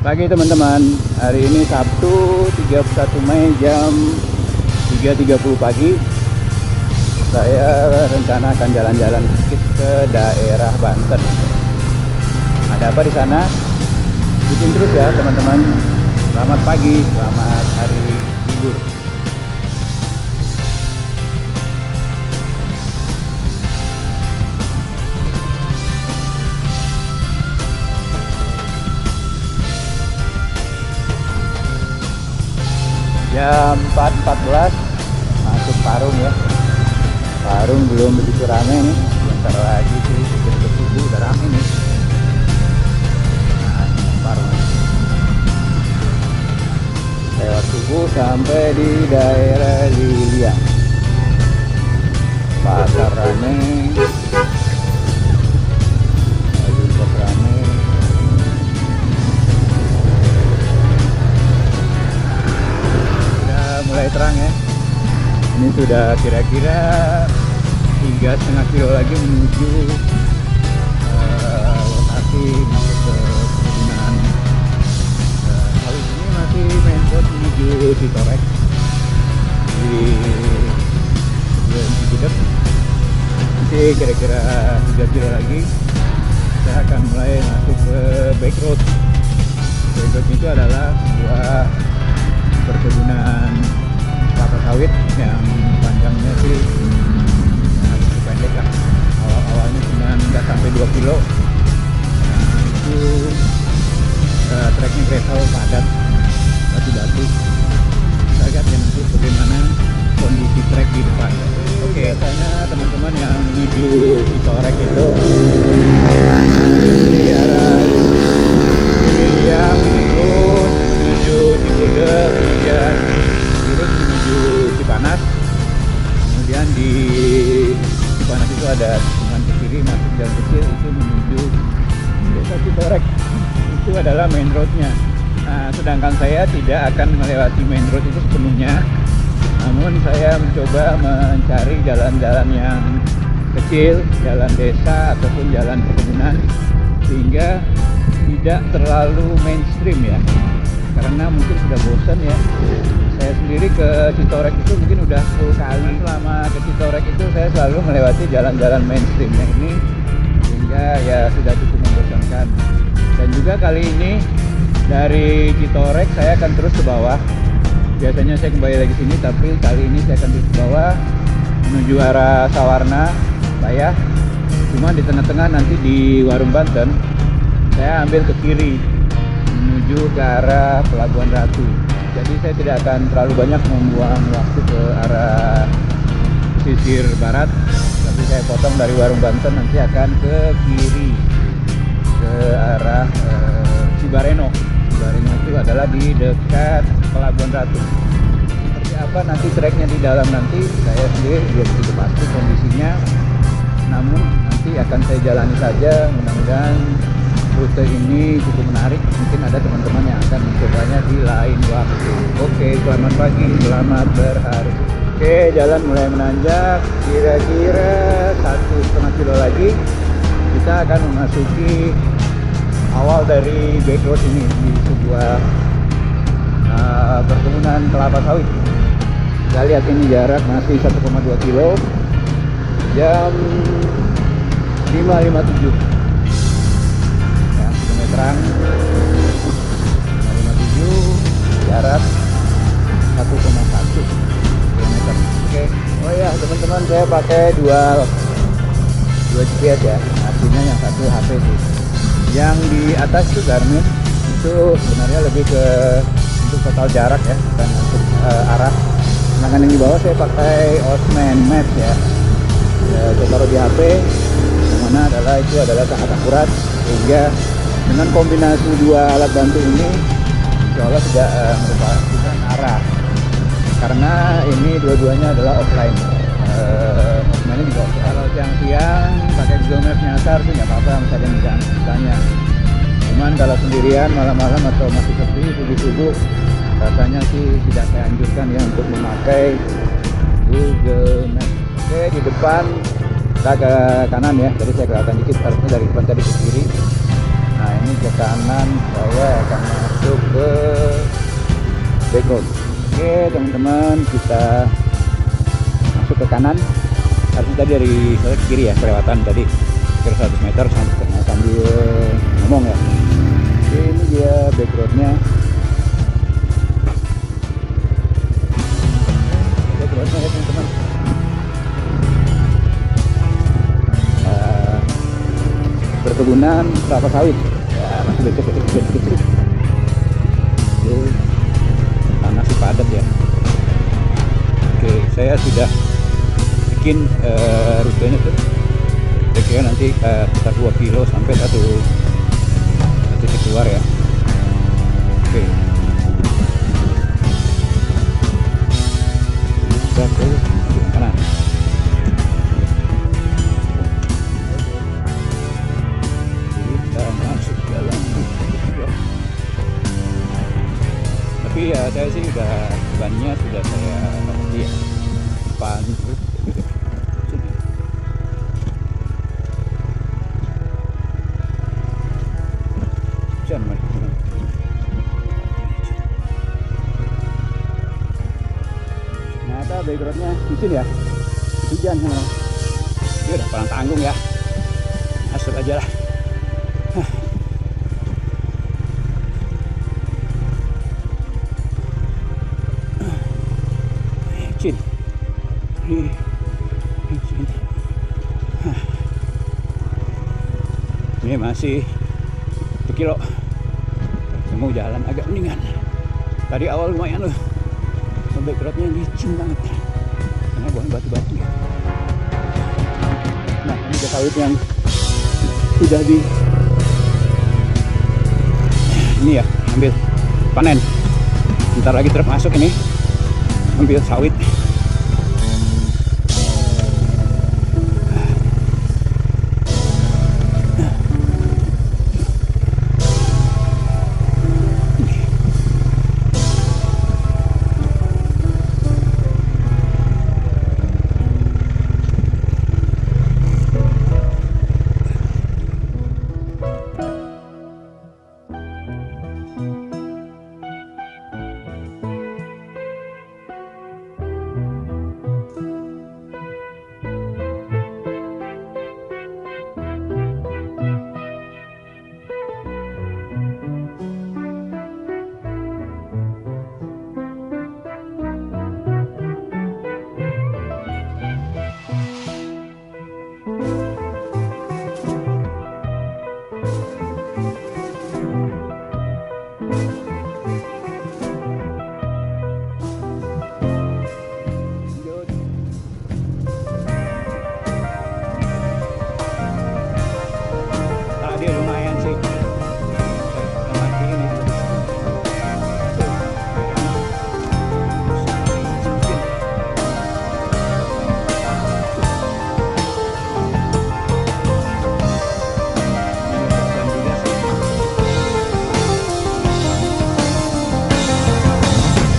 Pagi teman-teman, hari ini Sabtu 31 Mei jam 3.30 pagi. Saya rencana akan jalan-jalan sedikit ke daerah Banten. Ada apa di sana? Ikutin terus ya teman-teman. Selamat pagi, selamat hari libur. Jam 4.14 masuk Parung ya. Parung belum begitu rame nih. Bentar lagi sih sekitar subuh udah rame nih. Nah, Parung. Lewat subuh sampai di daerah Liliang. Pasar rame. Juga rame. Mulai terang ya. Ini sudah kira-kira 3,5 kilo lagi menuju lokasi masuk ke perkebunan sawit. Ini masih main road menuju Citorek di sebelum Cibidak. Nanti kira-kira 3 kilo lagi saya akan mulai masuk ke back road. Back road itu adalah sebuah perkebunan kelapa sawit yang panjangnya sih cukup pendek lah. Awal-awalnya cuma nggak sampai 2 kilo. Nah, itu treknya gravel padat, batu-batu. Kita lihat ya nanti bagaimana kondisi trek di depan. Oke, biasanya teman-teman yang menuju Citorek itu di arah Liliang terus menuju Cibuder, kemudian lurus menuju Cipanas, kemudian di Cipanas itu ada tikungan ke kiri masuk jalan kecil itu menuju desa Citorek. Itu adalah main roadnya. Nah, sedangkan saya tidak akan melewati main road itu sepenuhnya, namun saya mencoba mencari jalan-jalan yang kecil, jalan desa ataupun jalan perkebunan, sehingga tidak terlalu mainstream ya, karena mungkin sudah bosan ya. Saya sendiri ke Citorek itu mungkin udah 10 kali. Selama ke Citorek itu saya selalu melewati jalan-jalan mainstreamnya ini, sehingga ya sudah cukup membosankan. Dan juga kali ini dari Citorek saya akan terus ke bawah. Biasanya saya kembali lagi sini, tapi kali ini saya akan terus ke bawah menuju arah Sawarna, Bayah. Cuma di tengah-tengah nanti di Warung Banten saya ambil ke kiri menuju ke arah Pelabuhan Ratu. Jadi saya tidak akan terlalu banyak membuang waktu ke arah pesisir barat, tapi saya potong dari Warung Banten nanti akan ke kiri ke arah Cibareno. Cibareno itu adalah di dekat Pelabuhan Ratu. Seperti apa nanti treknya di dalam nanti saya sendiri belum begitu pasti kondisinya, namun nanti akan saya jalani saja. Mudah-mudahan rute ini cukup menarik. Mungkin ada teman-teman yang akan mencobanya di lain waktu. Oke, selamat pagi, selamat berhari. Oke, jalan mulai menanjak. Kira-kira 1,5 kilo lagi kita akan memasuki awal dari back road ini di sebuah perkebunan kelapa sawit. Kita lihat ini jarak masih 1,2 kilo. Jam 5.57. Terang 557, jarak 1,1 km. Oke. Oh ya teman-teman, saya pakai dua GPS ya, artinya yang satu HP sih. Yang di atas itu Garmin, itu sebenarnya lebih ke untuk total jarak ya, bukan untuk arah. Sedangkan yang di bawah saya pakai Osman Maps ya. Saya taruh di HP, yang mana itu adalah sangat akurat, sehingga dengan kombinasi dua alat bantu ini insya Allah tidak merupakan arah, karena ini dua-duanya adalah offline. Offline juga kalau siang-siang pakai Google Maps nyasar sih nggak apa-apa, misalnya misalnya. Cuman kalau sendirian malam-malam atau masih sepi subuh-subuh, rasanya sih tidak saya anjurkan ya untuk memakai Google Maps. Oke, di depan kita ke kanan ya, jadi saya kelihatan dikit, harusnya dari depan tadi ke kiri. Nah ini ke kanan saya akan background. Oke teman-teman, kita masuk ke kanan. Harusnya tadi dari kiri ya, kelewatan tadi kira 100 meter sambil ngomong ya. Oke, ini dia backgroundnya. Backgroundnya ya teman-teman. Perkebunan kelapa sawit ya, masih dikit. Tanah sih padat ya. Oke, saya sudah bikin rutenya tuh kira-kira nanti sekitar 2 kilo sampai satu titik keluar ya. Oke, kita ke kanan. Kita masuk dalam, tapi ya saya sih udah bannya sudah saya ganti ya, pan gitu. Ternyata backgroundnya izin ya, hujan sama. Ini udah palang tanggung ya, masuk aja lah. Izin. Ini masih 1 kilo. Mau jalan agak mendingan. Tadi awal lumayan loh. Backgroundnya licin banget. Karena buang batu-batu ya. Nah, ini ada sawit yang sudah ini ya, ambil panen. Bentar lagi truk masuk ini. Ambil sawit.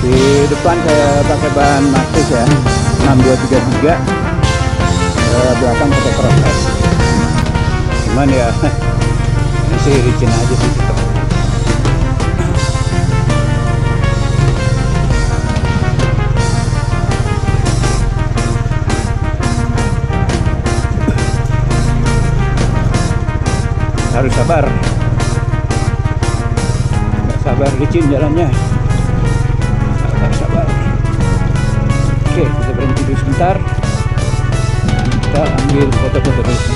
Di depan saya pakai ban Maxxis ya, 6233. Belakang pakai proses. Cuman ya ini sih licin aja sih tetap. Harus sabar. Nggak sabar, licin jalannya. Sabar. Oke, kita berhenti dulu sebentar. Kita ambil foto-foto dulu.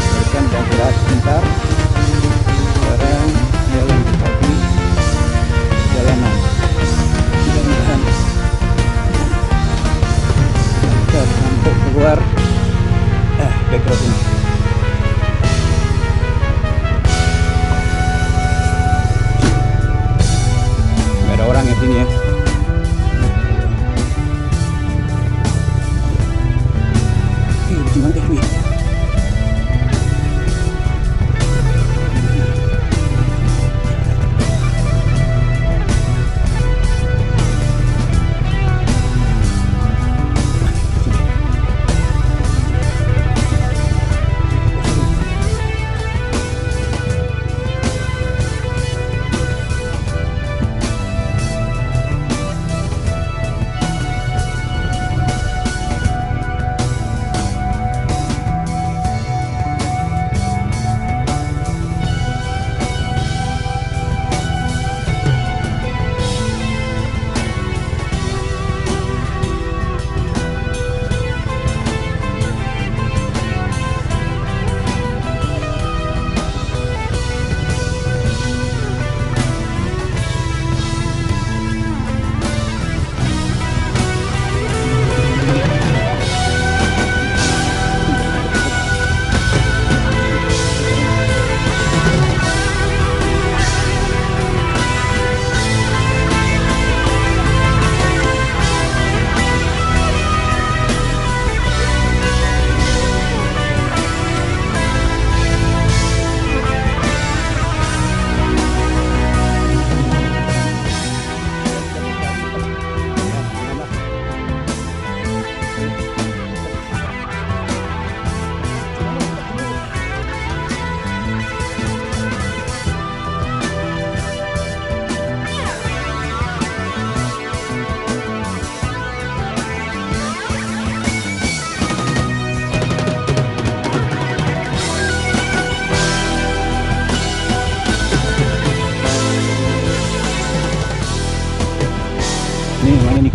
Berikan dan gerak sebentar. Sekarang jalan kaki jalanan. Kita sampai keluar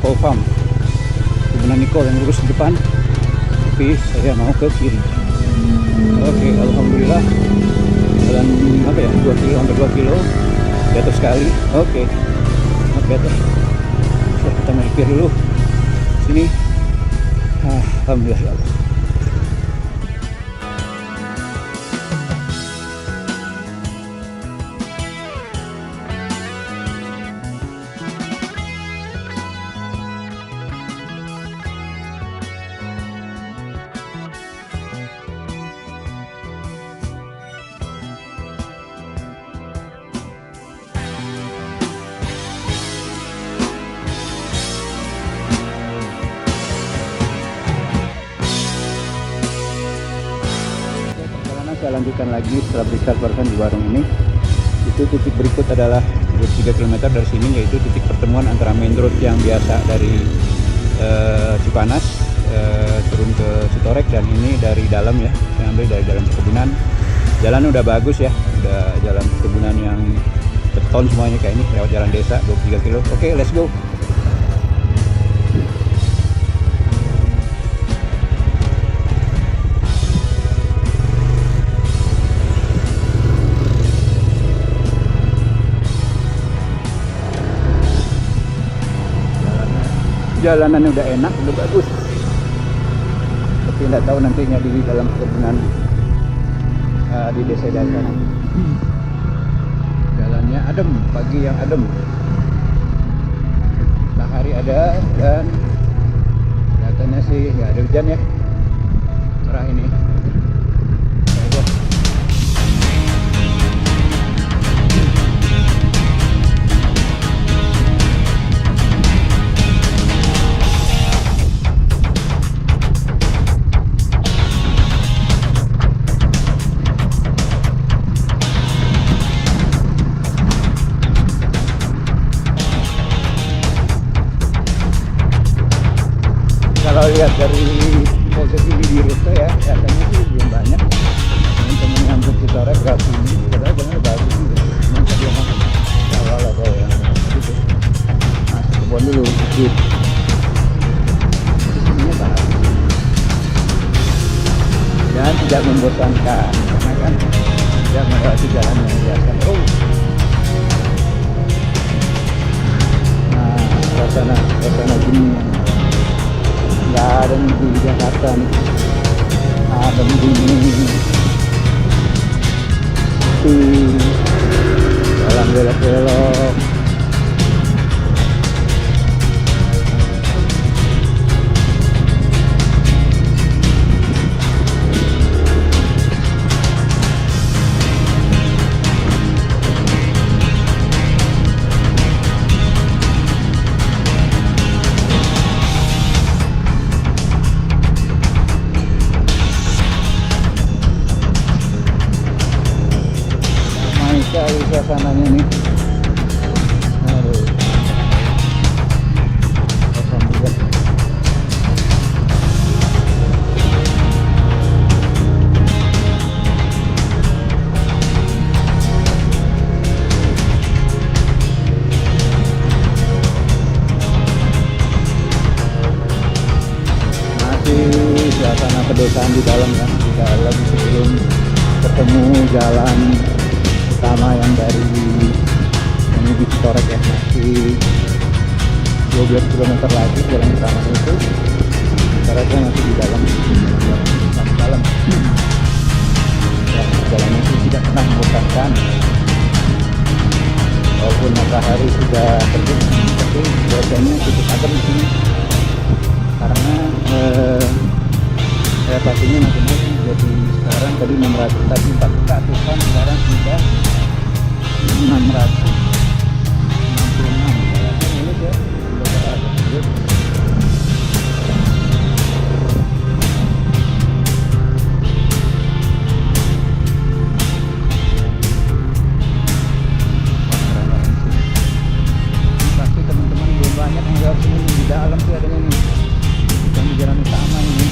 Nicole Farm, kebunan Nicole yang lurus di depan, tapi saya mau ke kiri. Oke, alhamdulillah jalan apa ya, 2 kilo, hampir 2 kilo jatuh sekali. Oke, not better. So, kita melipir dulu sini. Alhamdulillah ya Allah. Saya lanjutkan lagi setelah beristirahat barusan di warung ini. Itu titik berikut adalah 3 km dari sini, yaitu titik pertemuan antara main road yang biasa dari Cipanas turun ke Sitorek, dan ini dari dalam ya, saya ambil dari dalam perkebunan. Jalan udah bagus ya, udah jalan perkebunan yang beton semuanya kayak ini, lewat jalan desa 23 kilo. Oke, let's go. Jalanannya udah enak, udah bagus, tapi nggak tahu nantinya di dalam perkebunan di desa desa nanti. Jalannya adem, pagi yang adem, matahari ada, dan kelihatannya sih nggak ada hujan ya, cerah ini. Kalau lihat dari posisi di rute ya, katanya sih belum banyak. Teman-teman yang ke Citorek gak sini, padahal benar bagus juga. Cuman tadi emang awal lah kalau yang gitu. Nah, kebun dulu sedikit. Ini bagus. Dan tidak membosankan, karena kan tidak melewati jalan yang biasa terus. Nah, suasana gini nggak ada di Jakarta nih, adem dingin, jalan belok-belok. Sekali suasananya nih. Aduh, kosong juga. Masih suasana pedesaan di dalam kan, di dalam sebelum ketemu jalan utama yang dari menuju Citorek ya, masih 12 km lagi jalan utama itu. Ibaratnya masih di dalam ya, jalannya itu tidak pernah membosankan walaupun matahari sudah terbit, tapi biasanya cukup adem di sini karena pastinya masing-masing. Jadi sekarang tadi 600, tadi 400-an, sekarang sudah 666. Ini dia sudah ada sedikit. Pasti teman-teman belum banyak yang lewat sini, di dalam sih adanya nih, bukan di jalan utama ini.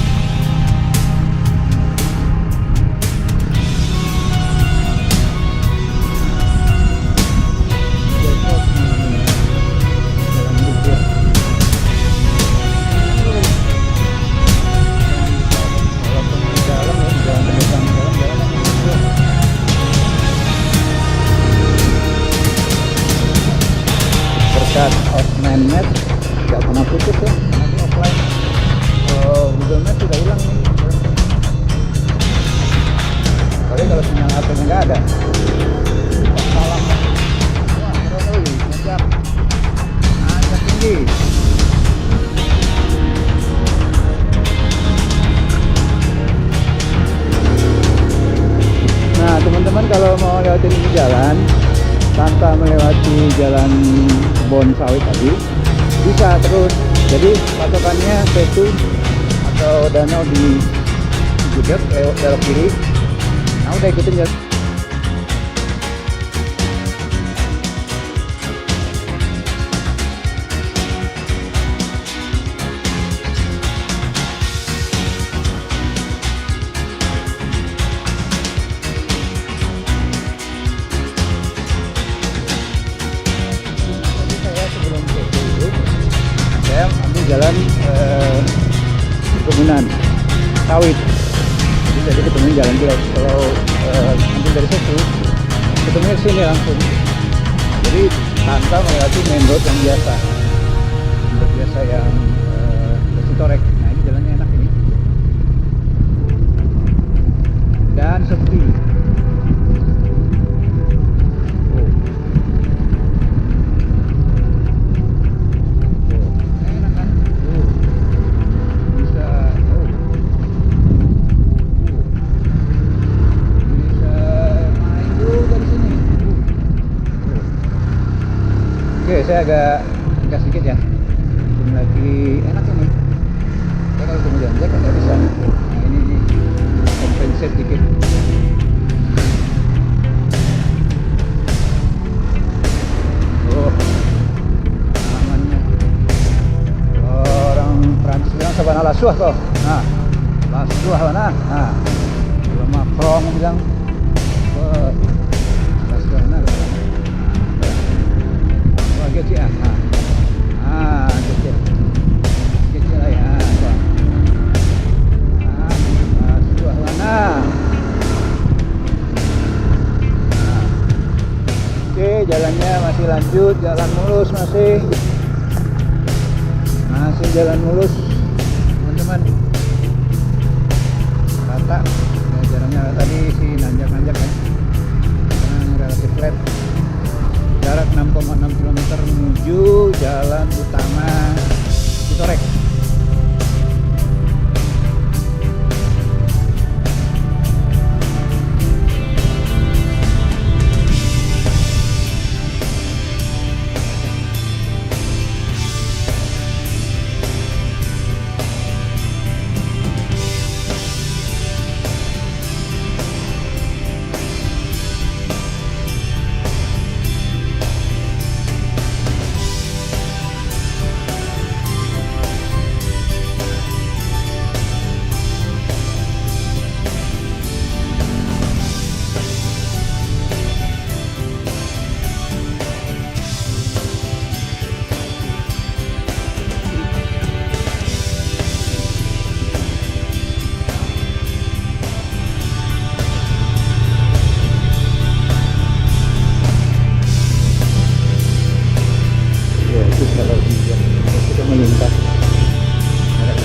cut of man map nggak pernah putus ya, nanti offline. Google Maps sudah hilang nih. Tapi kalau sinyal HP-nya nggak ada. Salam. Wah, terus nanjak tinggi. Nah, teman-teman kalau mau lewatin ini jalan tanpa melewati jalan kebun sawit tadi, bisa terus. Jadi patokannya Petu atau danau di Gudeg, belok kiri. Nah, udah ikutin ya. Saya ambil jalan kebunan sawit, jadi ketemu jalan jelek. Kalau ambil dari situ ketemunya sini langsung, jadi tanpa melewati main road yang biasa, yang Citorek. Nah, ini jalannya enak ini dan sepi. Oke, saya agak sedikit ya. Ini lagi enak ini. Ya, kalau kemudian jack nggak bisa. Nah, ini compensate dikit. Oh, amannya. Orang Prancis bilang sabana lasuah kok. Nah, lasuah mana? Nah, kalau Macron bilang, oh, lasuah mana? Kecil kecil lah ya. Suah mana? Oke, jalannya masih lanjut, jalan mulus masih jalan mulus, teman-teman. Rata, ya, jalannya tadi si nanjak-nanjak ya. Sekarang relatif flat. Jarak 6,6 km menuju jalan utama Citorek.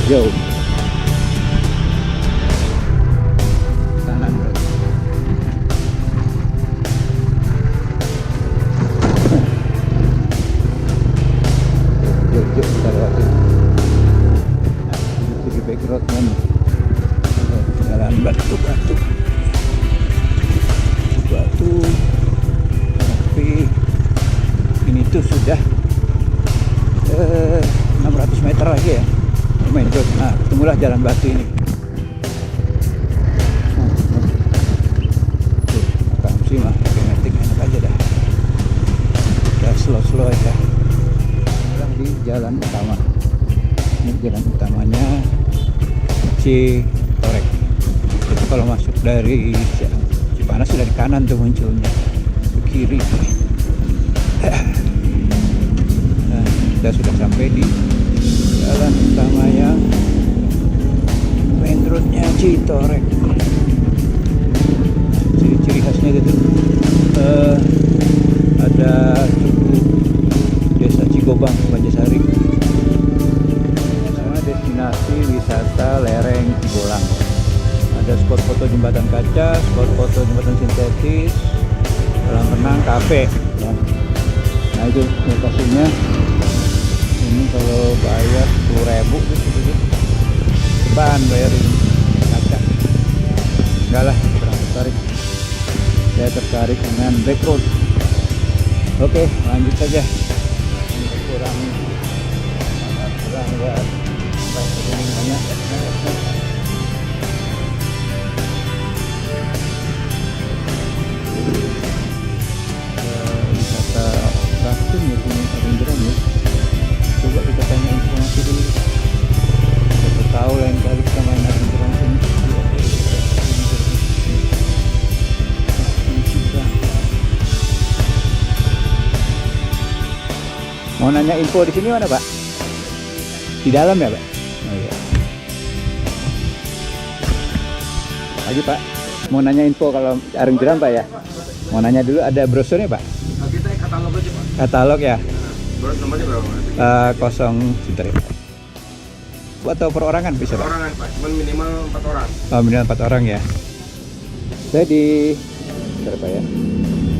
Jauh kanan berarti. Jauh kita lewati. Nah, itu di backgroundnya nih, jalan batu tapi ini tuh sudah 600 meter lagi ya main road. Nah, ketemulah jalan batu ini. Akan sih mah kinetik enak aja dah. Udah slow aja. Sekarang di jalan utama. Ini jalan utamanya Citorek. Itu kalau masuk dari Cipanas sudah di kanan tuh munculnya, ke kiri. Nah, kita sudah sampai di jalan utamanya, main roadnya Citorek. Ciri-ciri khasnya itu ada suku desa Citorek. jembatan kaca, spot foto jembatan sintetis, kolam renang, kafe ya. Nah itu lokasinya. Ini kalau bayar 10.000 gitu. Ceban bayarin kaca. Enggak lah, kurang tertarik. Saya tertarik dengan back road. Oke, lanjut saja. Kurang ya, banyak. Wisata rafting ya, punya Adinjran ya. Coba kita tanya informasi dulu. Kita tahu lain kali kita main Adinjran sini. Mau nanya info di sini mana, Pak? Di dalam ya, Pak? Oh iya. Lagi, Pak. Mau nanya info kalau Adinjran, Pak ya? Mau nanya dulu, ada brosurnya, Pak? Kita katalog aja, Pak. Katalog ya? Nomornya berapa? 0 sebentar ya. Atau perorangan bisa, Pak? Perorangan, Pak. Cuman minimal 4 orang. Oh, minimal 4 orang ya. Saya di berapa ya?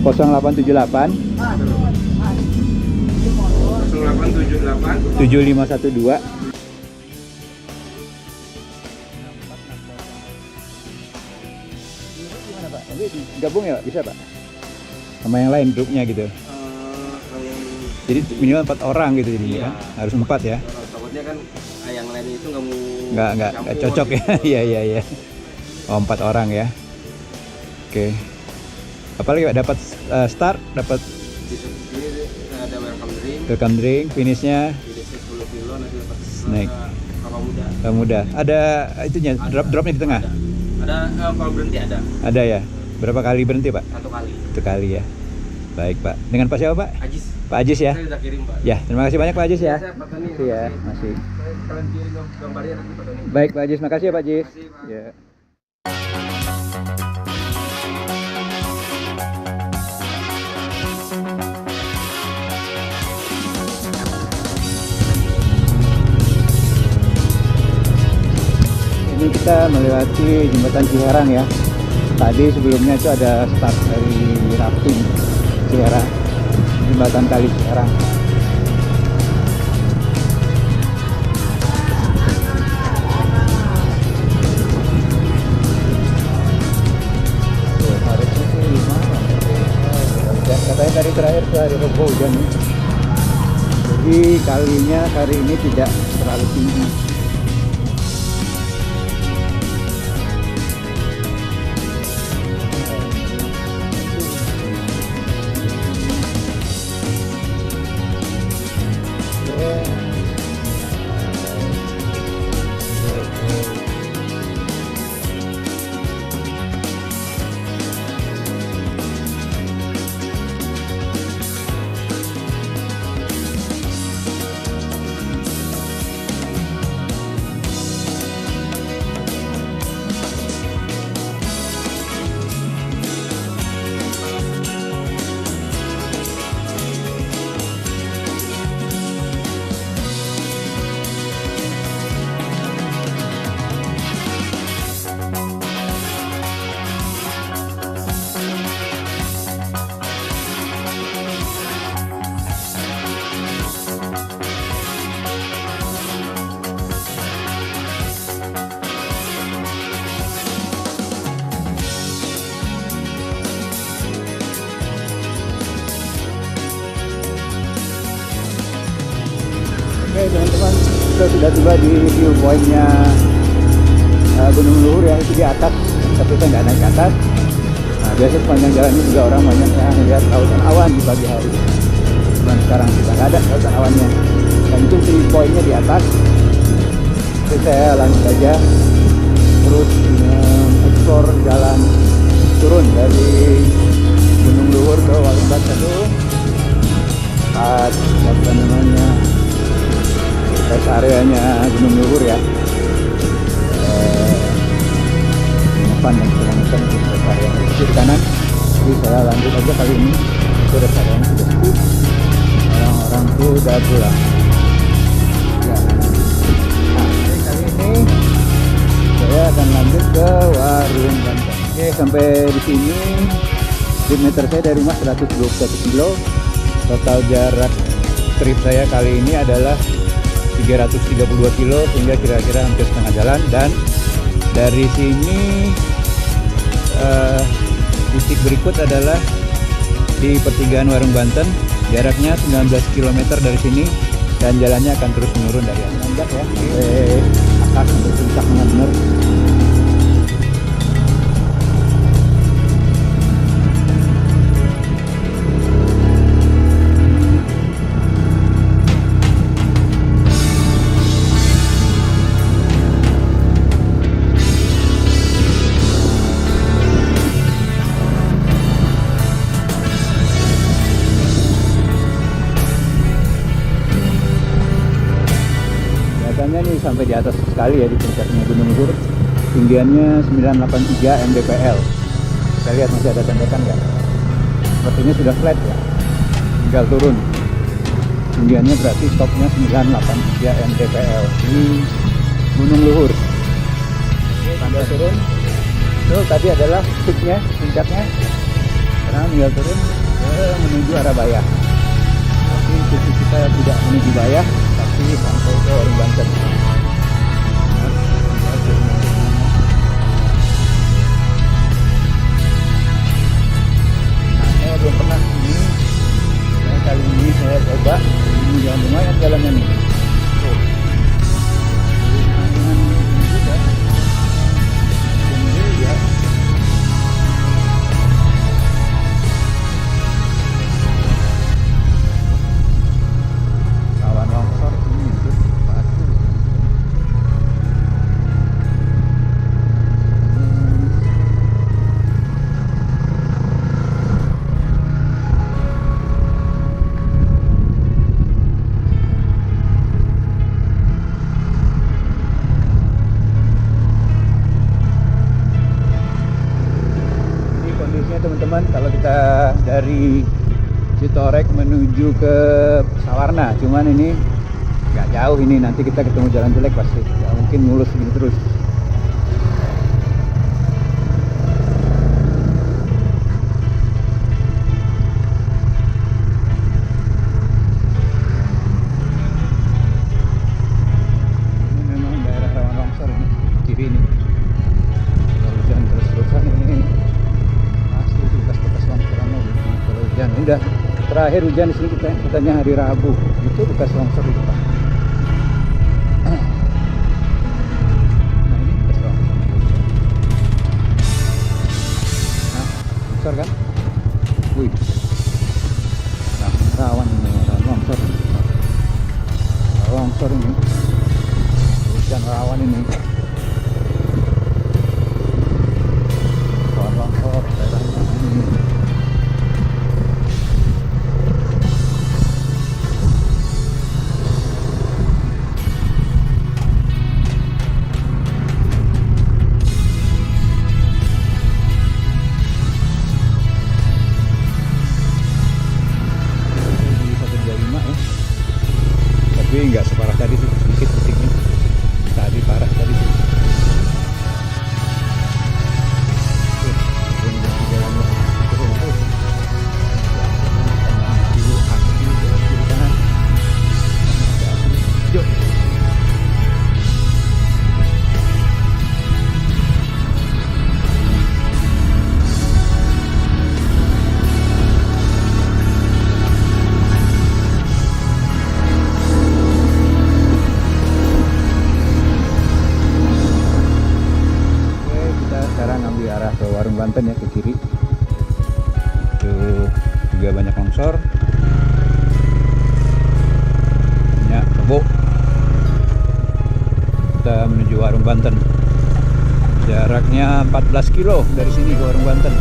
0878 0878 7512 gimana, Pak? Nanti digabung ya, Pak? Bisa, Pak? Sama yang lain grupnya gitu. Jadi minimal 4 orang gitu jadinya, iya. Kan? Harus 4 ya. Takutnya kan yang lain itu nggak mau Nggak campur, cocok gitu. ya. Iya. Oh, 4 orang ya. Oke. Apalagi, Pak, dapat start, dapat Di sini ada welcome drink, finishnya 10 kilo, nanti dapat snack. kelapa muda. Mudah. Ada itunya, dropnya di tengah. Ada kalau berhenti ada. Ada ya. Berapa kali berhenti, Pak? 1 kali. 1 kali ya. Baik, Pak. Dengan Pak siapa, Pak? Ajis. Pak Ajis ya. Saya udah kirim, Pak. Ya, terima kasih banyak Pak Ajis ya. Saya Pak Tony. Iya, masih. Kalian kirim gambarnya nanti, Pak Tony. Baik, Pak Ajis. Makasih ya, Pak Ajis. Makasih, Pak. Ya. Ini kita melewati jembatan Ciherang ya. Tadi sebelumnya itu ada start dari rafting Ciherang, jembatan kali Ciherang. Harusnya sih 5 dan katanya tadi terakhir tuh hari Rebo hujan nih. Jadi kalinya hari ini tidak terlalu tinggi. Oke teman-teman, kita sudah tiba di viewpointnya Gunung Luhur ya, itu di atas, tapi kita nggak naik ke atas. Nah biasa sepanjang jalan ini juga orang banyak yang melihat lautan awan di pagi hari. Cuman sekarang kita nggak ada lautan awannya, dan itu viewpointnya di atas. Jadi saya lanjut aja terus explore jalan turun dari Gunung Luhur ke Walumbat 1. Apa namanya, rest areanya Gunung Luhur ya, depan dan kebanyakan di rest area di kanan. Jadi saya lanjut aja kali ini, itu rest area sudah sepi, orang-orang tuh udah pulang ya. Nah, jadi kali ini saya akan lanjut ke Warung Banten. Oke, sampai di sini speed meter saya dari rumah 121 kilo. Total jarak trip saya kali ini adalah 332 kilo, sehingga kira-kira hampir setengah jalan. Dan dari sini titik berikut adalah di pertigaan Warung Banten, jaraknya 19 km dari sini, dan jalannya akan terus menurun dari nanjak ya sampai atas, sampai puncak benar-benar. Nih sampai di atas sekali ya, di puncaknya Gunung Luhur, tinggiannya 983 mdpl. Kita lihat masih ada tanjakan nggak? Sepertinya sudah flat ya, tinggal turun. Tinggiannya berarti stopnya 983 mdpl di Gunung Luhur. Sampai turun, itu tadi adalah peaknya, puncaknya. Sekarang tinggal turun menuju arah Bayah. Tapi tujuan kita tidak menuju Bayah, tapi sampai ke Warung Banten. Saya belum pernah ini. Kali ini saya coba. Ini jalan lumayan jalannya nih. Teman-teman, kalau kita dari Citorek menuju ke Sawarna, cuman ini nggak jauh, ini nanti kita ketemu jalan jelek pasti, nggak mungkin mulus begini terus. Ini memang daerah rawan longsor ini, kiri ini. Kalau hujan terus-terusan ini bekas longsoran mobil. Kalau hujan, udah terakhir hujan di sini katanya hari Rabu, itu bekas longsor itu Pak. Nah ini bekas longsor. Nah, longsor kan? Wih, nah, rawan ini, rawan longsor. Longsor ini, hujan rawan ini. Rawan longsor, daerahnya ini. Tapi nggak separah tadi sih, sedikit titiknya. Tadi parah tadi sih. Banten ya, ke kiri itu juga banyak longsor, banyak kebo. Kita menuju Warung Banten, jaraknya 14 kilo dari sini ke Warung Banten.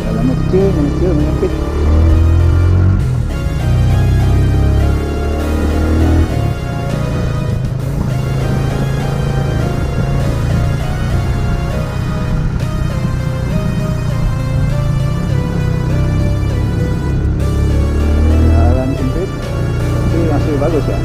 Jalannya kecil menyempit. Bagus ya.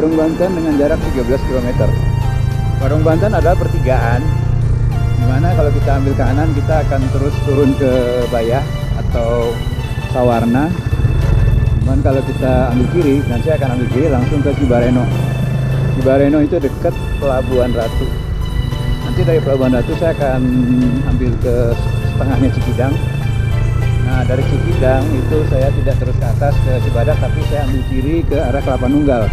Warung Banten dengan jarak 13 km. Warung Banten adalah pertigaan, dimana kalau kita ambil kanan kita akan terus turun ke Bayah atau Sawarna. Cuman kalau kita ambil kiri, dan saya akan ambil kiri langsung ke Cibareno. Cibareno itu dekat Pelabuhan Ratu. Nanti dari Pelabuhan Ratu saya akan ambil ke setengahnya Cikidang. Nah, dari Cikidang itu saya tidak terus ke atas ke Cibadak, tapi saya ambil kiri ke arah Kelapa Nunggal.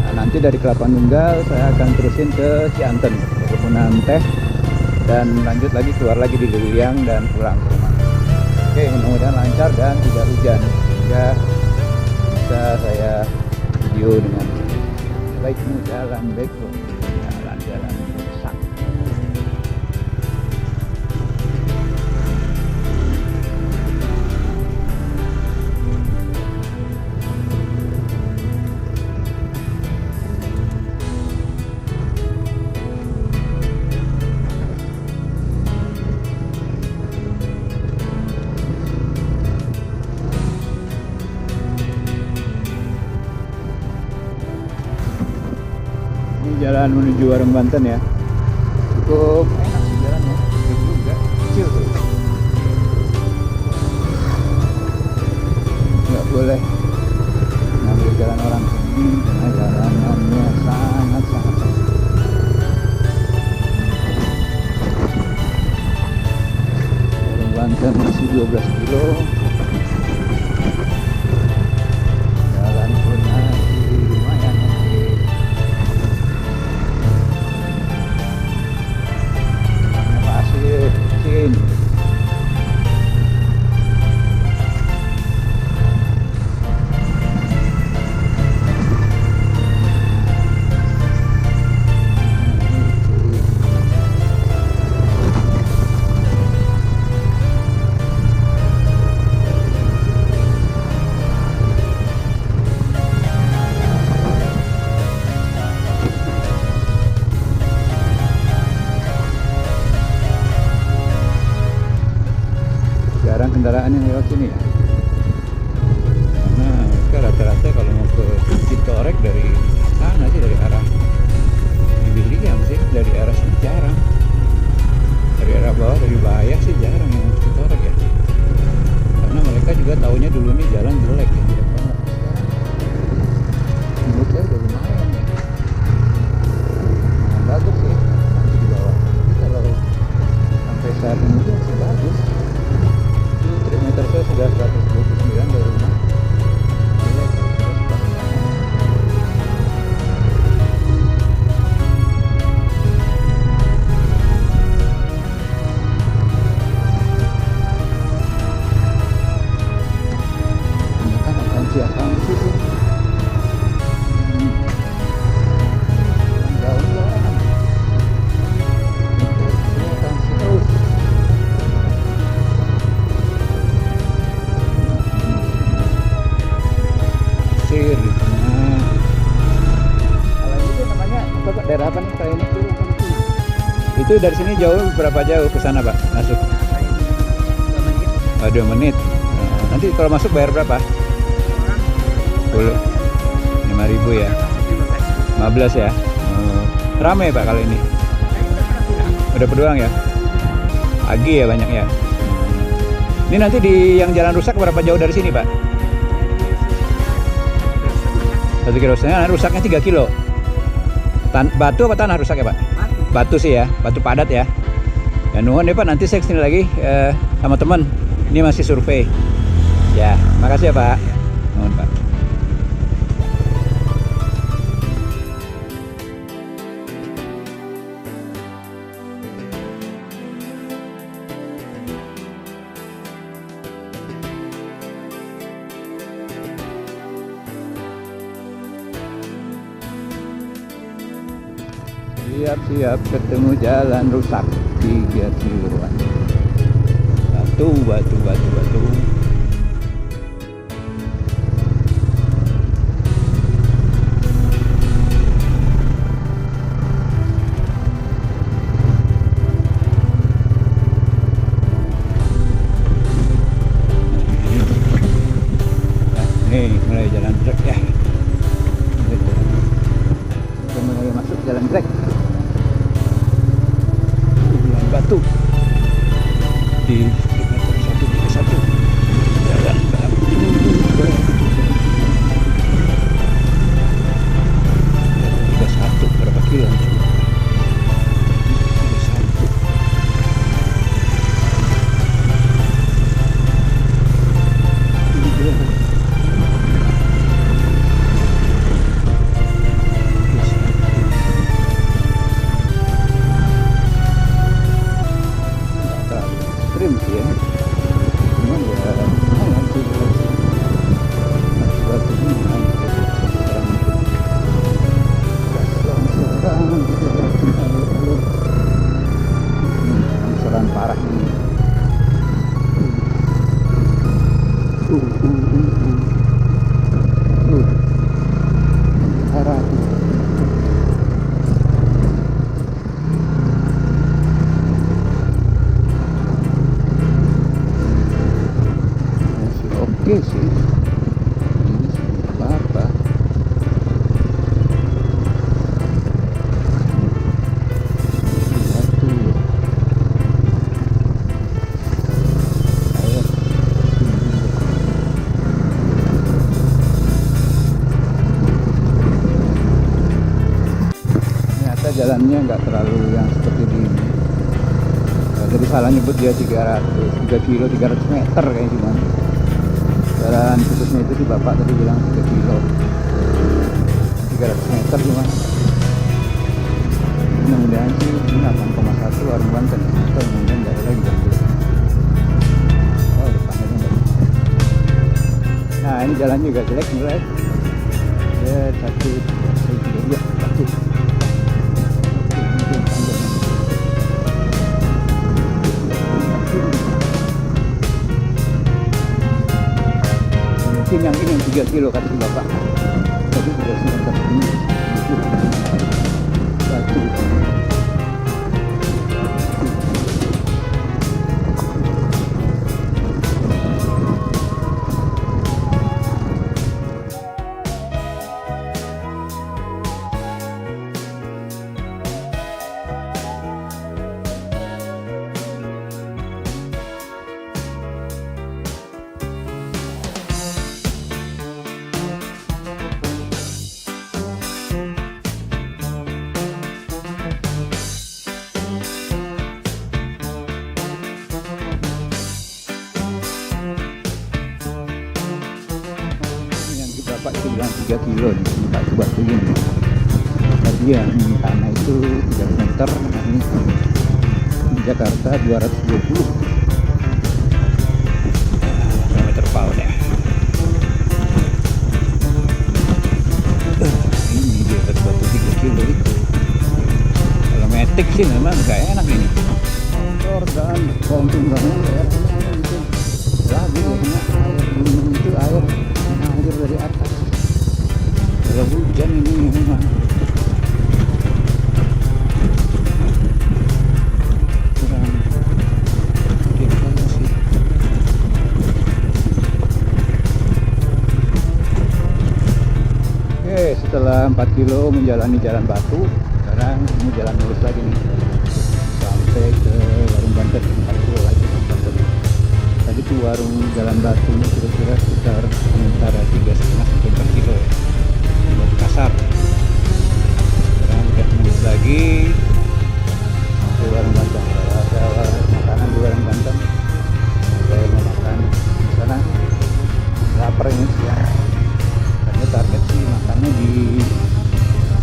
Nah, nanti dari Kelapa Nunggal saya akan terusin ke Cianten, perkebunan teh, dan lanjut lagi keluar lagi di Lewiliang dan pulang ke rumah. Oke, mudah-mudahan lancar dan tidak hujan, sehingga bisa saya video dengan baikmu jalan backroad, jalan-jalan rusak. Jalan menuju Warung Banten ya, cukup enak sih jalannya, kecil juga, kecil tuh, nggak boleh ngambil jalan orang sini karena jalanannya sangat sempit. Warung Banten masih 12 kilo. Jalan pun masih lumayan oke. Pasir, jarang kendaraan yang lewat sini ya, karena mereka rata-rata kalau mau ke Citorek dari sana sih, dari arah Lewiliang sih, dari arah sini jarang, dari arah bawah dari Bayah sih jarang yang ke Citorek ya, karena mereka juga tahunya dulu ini jalan jelek ya, jelek banget. Menurut saya udah lumayan ya, bagus sih nanti di bawah. Tapi kalau sampai saat ini tuh masih bagus. Kilometer saya sudah 129 dari rumah. Ini kan akan siapkan sih. Jauh-jauh. Ini akan terus. Pasir. Nah, kalau itu namanya apa Pak? Daerah apa nih kalau ini? Itu dari sini jauh, berapa jauh ke sana Pak masuk? 2 menit. Nah, nanti kalau masuk bayar berapa? 10. 5.000 ya. 15 ya. Ramai Pak kalau ini? Udah peduang ya? Pagi ya banyak ya. Ini nanti di yang jalan rusak berapa jauh dari sini Pak? 1,5 kilo, rusaknya 3 kilo. Batu apa tanah rusak ya Pak? Batu sih ya, batu padat ya. Ya nuhun deh Pak, nanti saya kesini lagi sama teman. Ini masih survei. Ya, makasih ya Pak. Nuhun Pak. Siap-siap ketemu jalan rusak 3 kiloan. Batu. Nih mulai jalan truk ya. jalan trek. Jalan batu di kilometer 131 jalan batu. 31 berapa kilo? 31. Ekstrim sih ya, cuman ya lumayan sih. Batu ini angsuran parah ini. Parah. Oke sih, ini apa-apa. Batu, air, ternyata jalannya nggak terlalu yang seperti ini. Jadi salah nyebut dia 3 kilo 300 meter kayak gimana. Jalan putusnya itu di bapak tadi bilang 3 kilo 300 meter cuman. Mudah-mudahan sih ini 8,1 Warung Banten. Mudah-mudahan dari lagi bantu. Oh depannya enggak. Nah ini jalan juga jelek mulai. Ya satu. Mungkin yang ini yang 3 kilo kata si bapak. Tadi sudah semester ini. Batu. Bapak itu bilang 3 kilo nih, Pak itu batu ini. Tadi ya tanah itu 3 meter, ini di Jakarta 220 meter pound ya. Ini dia batu 3 kilo itu. Kalau metik sih memang gak enak ini. Motor dan kontingnya ya. Lagi ya, air itu air mengalir dari atas. Kalau hujan ini memang kurang sih. Oke, setelah 4 kilo menjalani jalan batu, sekarang ini jalan lurus lagi nih sampai ke Warung Banten. 4 kilo lagi Banten. Tadi tuh warung jalan batu ini kira-kira sekitar antara 3,5 sampai 4 kilo ya, buat kasar. Sekarang kita mulus lagi ke Warung Banten. Kalau ada makanan di Warung Banten, saya mau makan di sana. Lapar ini sih ya. Karena target sih makannya di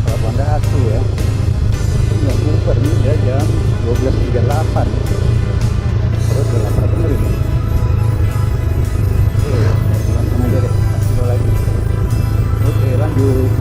Pelabuhan Ratu ya. Itu nggak super nih, ya jam 12.38. Terus udah lapar bener ini. Langsung aja deh, kasih lagi. Oke lanjut.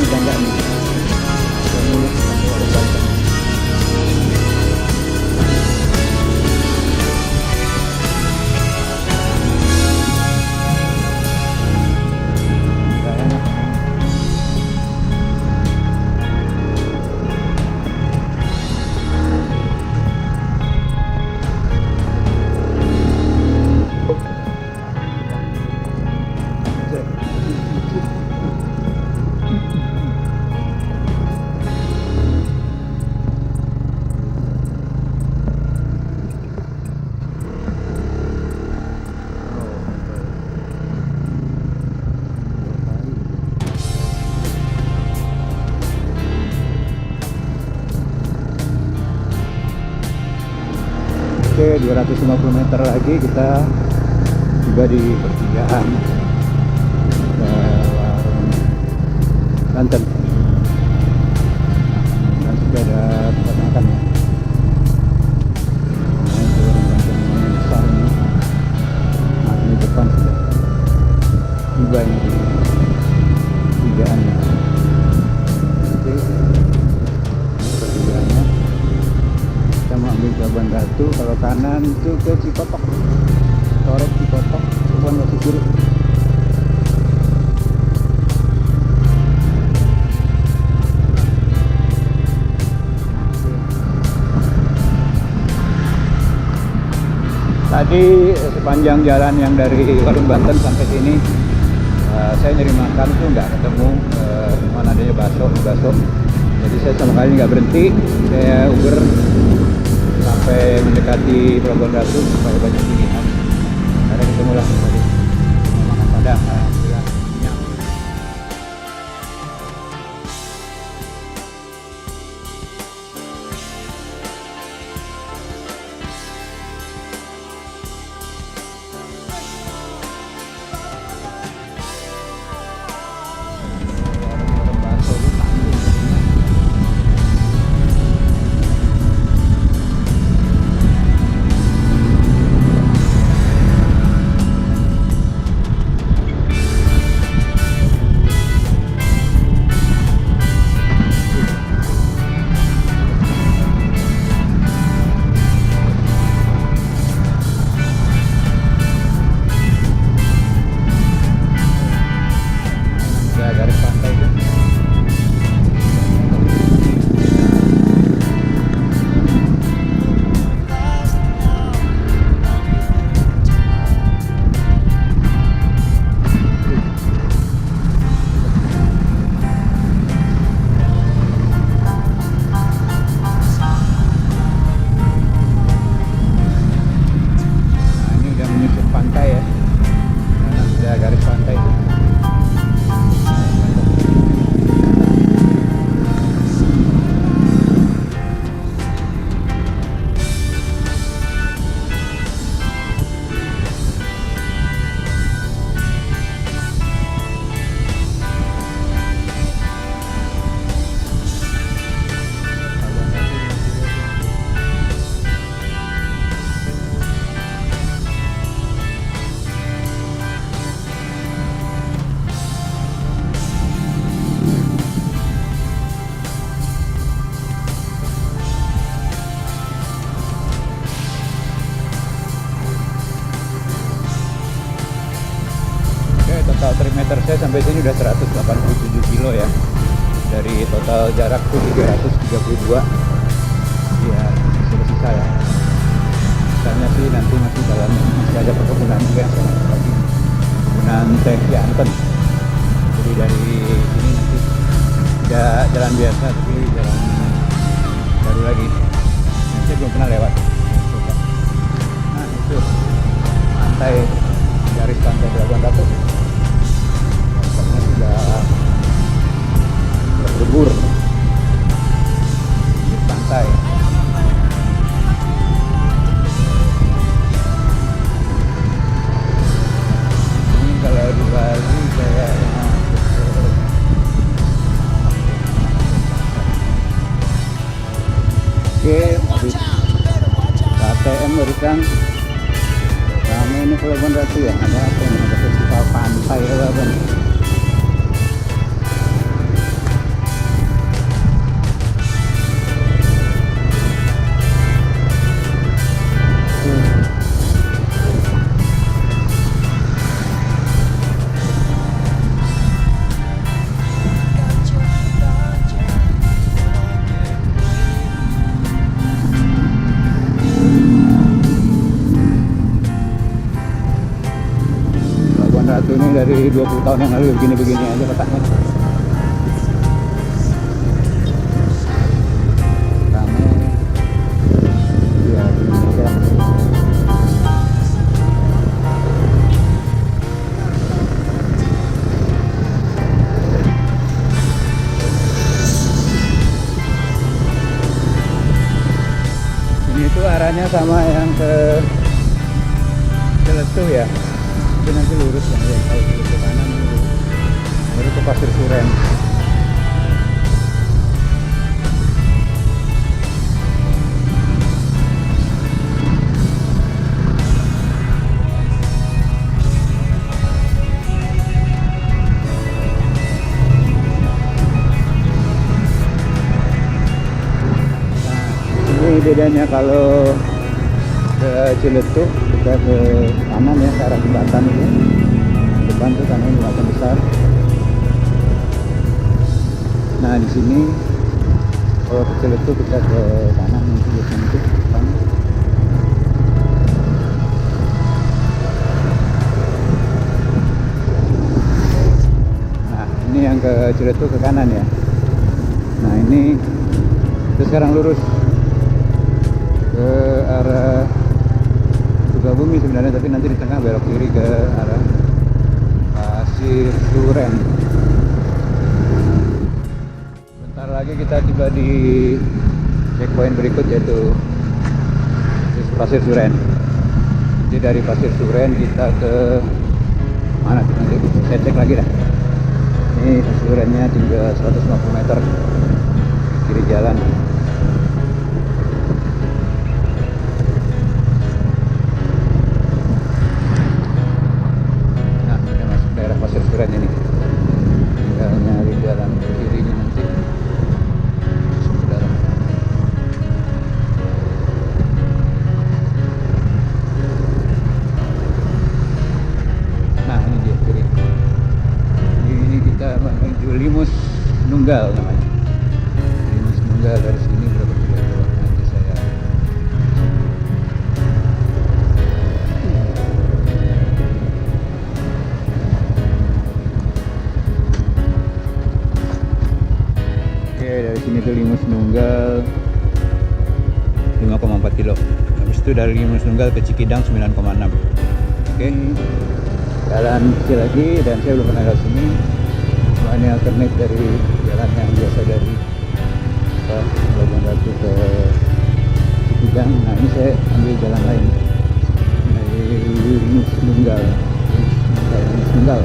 udah enggak nih. Udah mulus sampai Warung Banten. Udah enak. Oke, 250 meter lagi kita tiba di pertigaan Warung Banten. Dan sudah ada tempat makan ya. Nah, itu Warung Banten yang besar ini. Nah, ini depan sudah tiba ini di pertigaan ya. Oke, pertigaannya. Kita mau ambil Pelabuhan Ratu, kalau kanan itu ke Cikotok, Torek Cikotok, Pelabuhan Ratu kiri. Tadi sepanjang jalan yang dari Warung Banten sampai sini saya nyari makan tuh nggak ketemu mana adanya bakso. Jadi saya sama kali nggak berhenti, saya Uber sampai mendekati Pelabuhan Ratu supaya banyak pilihan. Ada ketemu lah tadi makan Padang, alhamdulillah kenyang. Warung bakso itu tanggung. Ya, garis pantai itu. Nah, ini udah menyusun pantai ya. Nah, sudah garis pantai itu. Oke, total perimeter saya sampai sini udah 187 kilo ya. Dari total jarak tuh 332. Ya, sisa ya. Sisanya sih nanti masih ada perkebunan juga yang saya masuk lagi. Perkebunan teh Janten. Jadi dari sini nanti tidak jalan biasa, tapi jalan baru lagi. Saya belum pernah lewat. Nah, itu pantai, garis pantai Pelabuhan Ratu. Karena sudah berdebur di pantai. Ini kalau di Bali kayak oke, habis KTM barusan. Ramai ini Pelabuhan Ratu ya, ada apa nih? Ada festival pantai apa nih? tahun yang lalu begini-begini aja letaknya. Rame. Ya, begini aja. Ini tuh arahnya sama yang ke Celetuh ya. Itu nanti lurus ya, yang tahu ke kanan lurus. Baru ke Pasir Suren. Nah, ini bedanya kalau ke Ciletuh kita ke kanan ya, ke arah jembatan itu. Depan tuh kanan jembatan besar. Nah di sini kalau ke Ciletuh kita ke kanan nanti biasanya itu depan. Nah ini yang ke Ciletuh ke kanan ya. Nah ini terus sekarang lurus ke arah Sukabumi sebenarnya, tapi nanti di tengah belok kiri ke arah Pasir Suren. Bentar lagi kita tiba di checkpoint berikut yaitu Pasir Suren. Jadi dari Pasir Suren kita ke mana tuh, nanti saya cek lagi dah. Ini Pasir Surennya tinggal 150 meter kiri jalan. Pasir Suren ini tinggal nyari jalan ke kirinya nanti masuk ke dalam. Nah ini dia kiri. Ini kita menuju Limus Nunggal namanya. Limus Nunggal dari sini berapa kilo nanti saya. Dari sini tuh Limus Nunggal 5,4 kilo. Habis itu dari Limus Nunggal ke Cikidang 9,6. Oke. Jalan kecil lagi dan saya belum pernah ke sini. Ini alternate dari jalan yang biasa dari Pelabuhan Ratu ke Cikidang. Nah ini saya ambil jalan lain dari Limus Nunggal. Limus Nunggal.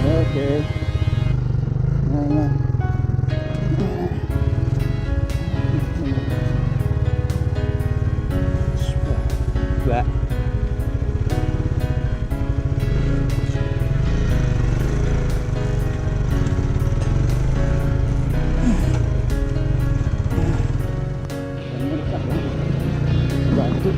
Oke. Nah. Dua. Batu.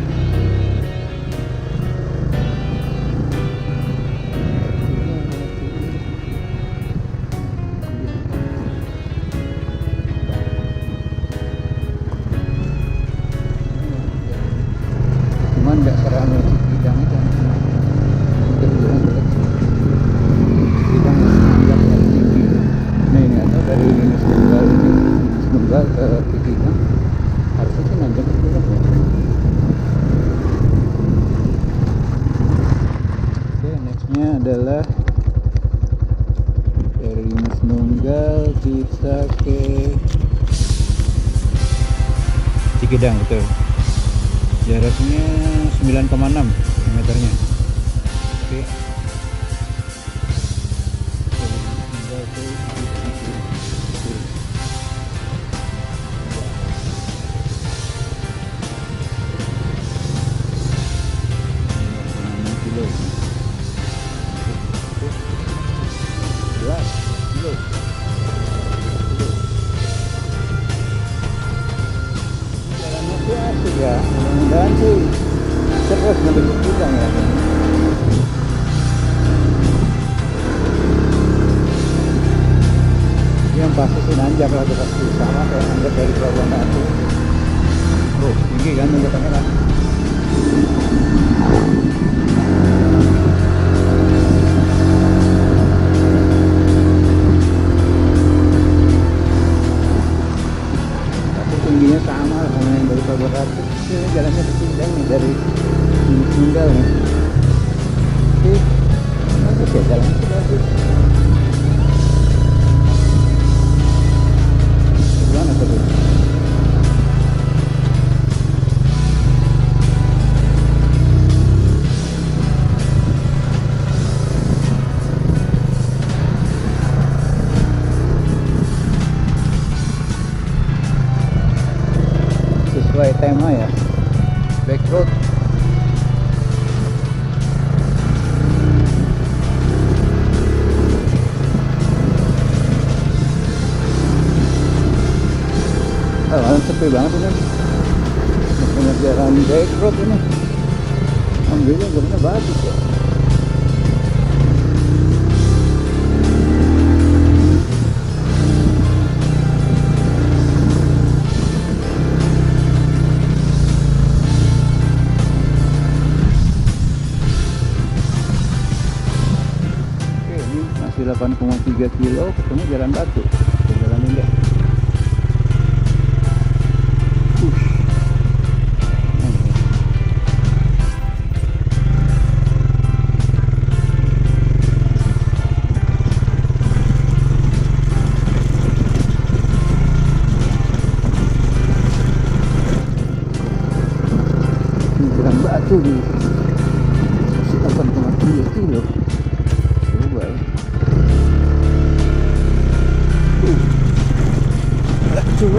kita ke Cikidang, betul. Jaraknya 9,6 meternya. Oke. Jalannya sih asik ya, mudah-mudahan sih terus sampai Cikidang ya. Yang pasti sih nanjak lah, pasti sama kayak nanjak dari Pelabuhan Ratu. Oh, tinggi kan nanjakannya kan. Tapi tingginya sama lah sama yang dari Pelabuhan Ratu. Ini jalannya ke Cikidang nih, dari Sunggal nih. Oke, bagus ya jalannya, bagus. Gimana tadi? Sesuai tema ya, back road. Malam sepi banget ini, banyak jalan back road ini. Ambilnya jalannya bagus ya. Oke, ini masih 8,3 kilo ketemu jalan batu. Jalan ini deh. Jalan batu di 8,3 kilo. Coba ya. Batu.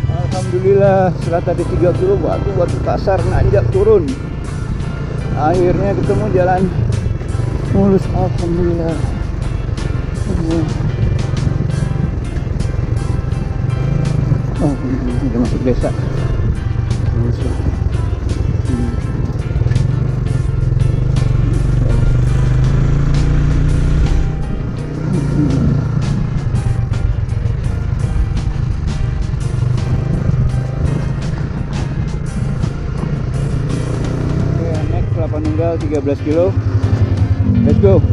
Alhamdulillah setelah tadi 3 kilo batu kasar nanjak turun, akhirnya ketemu jalan mulus. Alhamdulillah. Oh, ini udah masuk desa. Mulus lah. Tinggal 13 kilo. Let's go.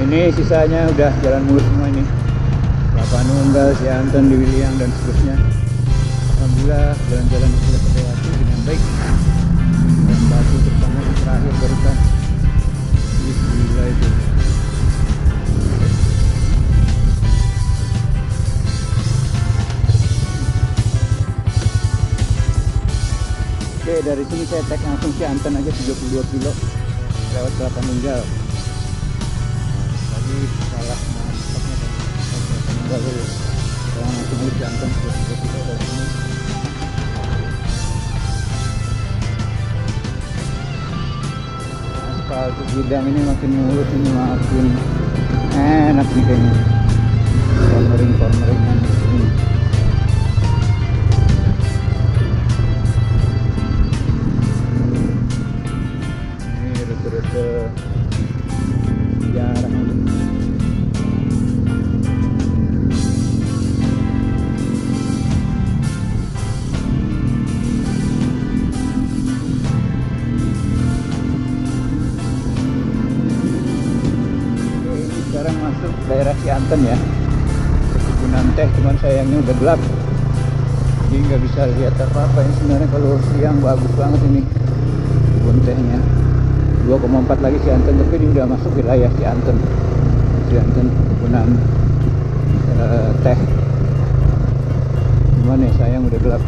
Ini sisanya udah jalan mulus semua ini. Kelapa Nunggal, Siantan, Diwiliang dan seterusnya. Alhamdulillah jalan-jalan sudah terlewati dengan baik. Dan batu terutama yang terakhir barusan. Gila itu. Oke, dari sini saya cek langsung Siantan aja 32 kilo lewat Kelapa Nunggal. Tadi salah mantapnya Kelapa Nunggal dulu. Sekarang langsung ke Siantan 32 kilo dari sini. Aspal Cikidang ini makin mulus, ini makin enak nih kayaknya. Cornering-corneringan di sini. Cianten ya, perkebunan teh, cuman sayangnya udah gelap jadi nggak bisa lihat apa-apa. Ini sebenarnya kalau siang bagus banget ini kebun tehnya. 2,4 lagi Cianten, tapi ini udah masuk wilayah Cianten perkebunan teh. Cuman ya sayang udah gelap.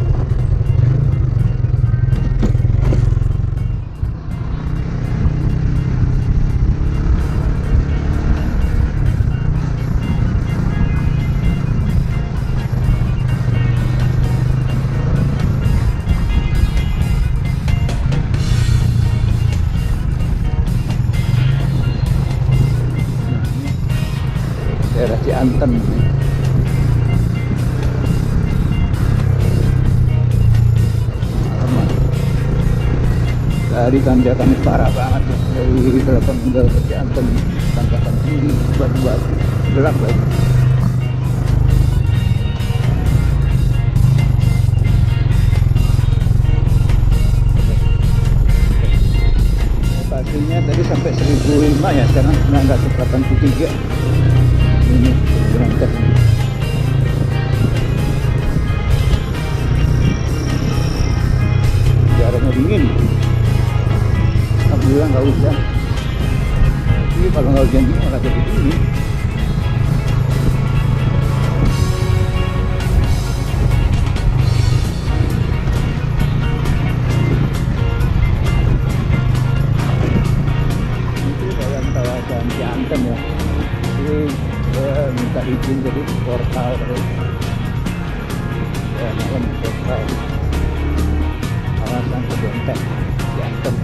Daerah Cianten. Dari tanjakan parah banget ya. Dari Kelapa Nunggal ke Cianten, tanjakan tinggi, batu-batu, gelap lagi. Pastinya tadi sampai 1005 ya, sekarang 983. Ini perkebunan teh. Udaranya dingin. Alhamdulillah nggak hujan. Ini kalau nggak hujan dingin malah jadi dingin. Itu dalam kawasan Cianten ya. Ini minta izin jadi portal terus. Ya malam portal kawasan kebun teh Cianten.